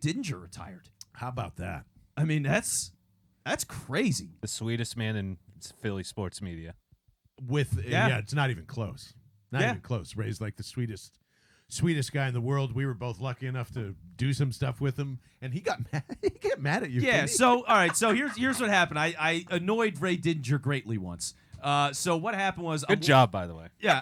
Didinger retired. How about that? I mean, that's crazy. The sweetest man in Philly sports media. Yeah, it's not even close. Not Yeah. even close. Ray's like the sweetest guy in the world. We were both lucky enough to do some stuff with him, and he got mad. He got mad at you. Yeah. didn't he? So all right. So here's what happened. I annoyed Ray Didinger greatly once. So what happened was Good job, by the way. Yeah.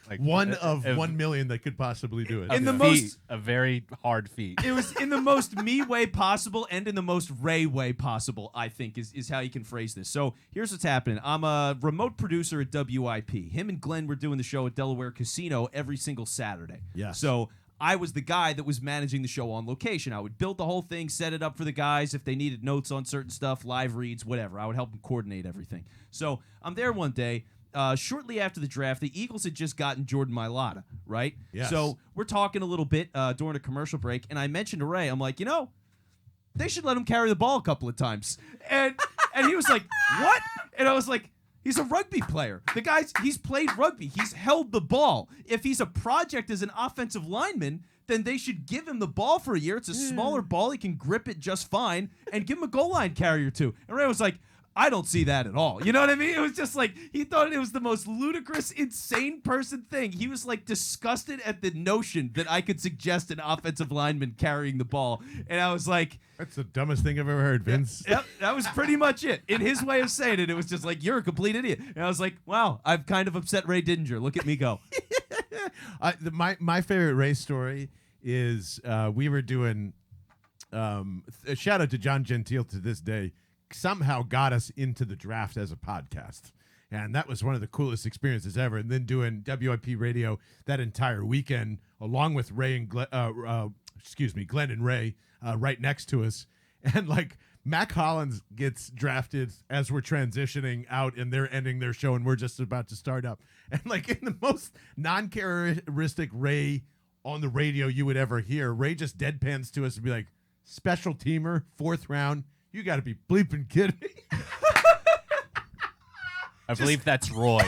Like, one of a- 1 million that could possibly do it. In the feat, most- a very hard feat. It was in the most me way possible and in the most Ray way possible, I think, is how you can phrase this. So here's what's happening. I'm a remote producer at WIP. Him and Glenn were doing the show at Delaware Casino every single Saturday. Yes. So I was the guy that was managing the show on location. I would build the whole thing, set it up for the guys if they needed notes on certain stuff, live reads, whatever. I would help them coordinate everything. So I'm there one day. Shortly after the draft, the Eagles had just gotten Jordan Mailata, right? Yes. So we're talking a little bit during a commercial break, and I mentioned to Ray, I'm like, they should let him carry the ball a couple of times. And he was like, what? And I was like, he's a rugby player. The guy's, he's played rugby. He's held the ball. If he's a project as an offensive lineman, then they should give him the ball for a year. It's a smaller ball. He can grip it just fine, and give him a goal line carrier too. And Ray was like, I don't see that at all. You know what I mean? It was just like, he thought it was the most ludicrous, insane person thing. He was like disgusted at the notion that I could suggest an offensive lineman carrying the ball. And I was like, That's the dumbest thing I've ever heard, Vince. yep, that was pretty much it. In his way of saying it, it was just like, you're a complete idiot. And I was like, wow, I've kind of upset Ray Didinger. Look at me go. My favorite race story is we were doing a shout out to John Gentile to this day. Somehow got us into the draft as a podcast. And that was one of the coolest experiences ever. And then doing WIP radio that entire weekend, along with Ray and Glenn and Ray right next to us. And like Mac Hollins gets drafted as we're transitioning out and they're ending their show and we're just about to start up. And like in the most non-characteristic Ray on the radio you would ever hear, Ray just deadpans to us and be like, special teamer, 4th round. You got to be bleeping kidding me. I believe that's Roy.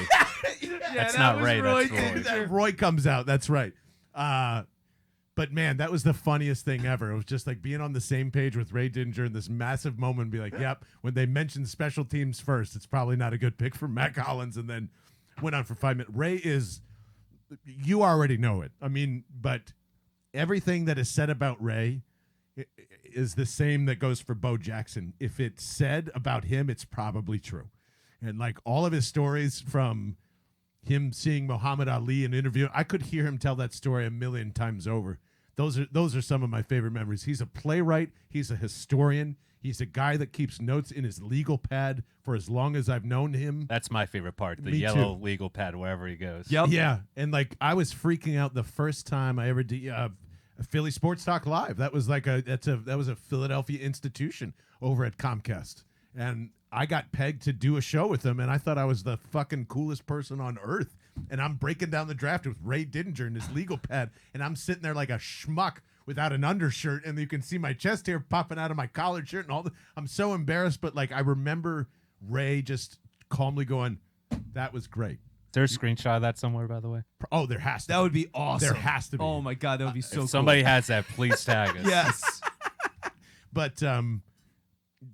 That's not Ray. That's Roy. That Roy comes out. That's right. But man, that was the funniest thing ever. It was just like being on the same page with Ray Didinger in this massive moment and be like, yep, when they mentioned special teams first, it's probably not a good pick for Mac Hollins. And then went on for 5 minutes. Ray is, you already know it. I mean, but everything that is said about Ray is the same that goes for Bo Jackson. If it's said about him, it's probably true. And like all of his stories from him seeing Muhammad Ali in an interview, I could hear him tell that story a million times over. Those are some of my favorite memories. He's a playwright. He's a historian. He's a guy that keeps notes in his legal pad for as long as I've known him. That's my favorite part. The Me yellow too. legal pad wherever he goes. Yep. Yeah. And like I was freaking out the first time I ever did Philly Sports Talk Live. That was like that was a Philadelphia institution over at Comcast. And I got pegged to do a show with them, and I thought I was the fucking coolest person on earth. And I'm breaking down the draft with Ray Didinger in his legal pad, and I'm sitting there like a schmuck without an undershirt, and you can see my chest hair popping out of my collared shirt and all the. I'm so embarrassed, but like I remember Ray just calmly going, "That was great." Is there a screenshot of that somewhere, by the way? Oh, there has to. That would be awesome. There has to be. Oh my God, that would be so cool. If somebody has that, please tag us. Yes. But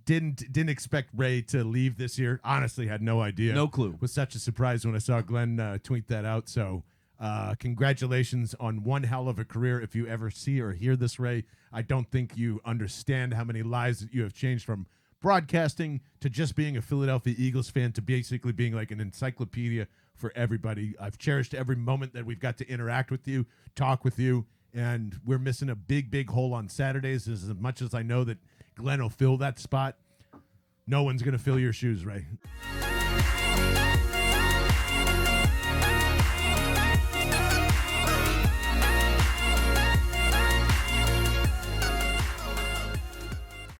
didn't expect Ray to leave this year. Honestly, had no idea. No clue. Was such a surprise when I saw Glenn tweet that out. So congratulations on one hell of a career. If you ever see or hear this, Ray, I don't think you understand how many lives that you have changed from broadcasting to just being a Philadelphia Eagles fan to basically being like an encyclopedia for everybody. I've cherished every moment that we've got to interact with you, talk with you, and we're missing a big, big hole on Saturdays. As much as I know that Glenn will fill that spot, no one's going to fill your shoes, Ray.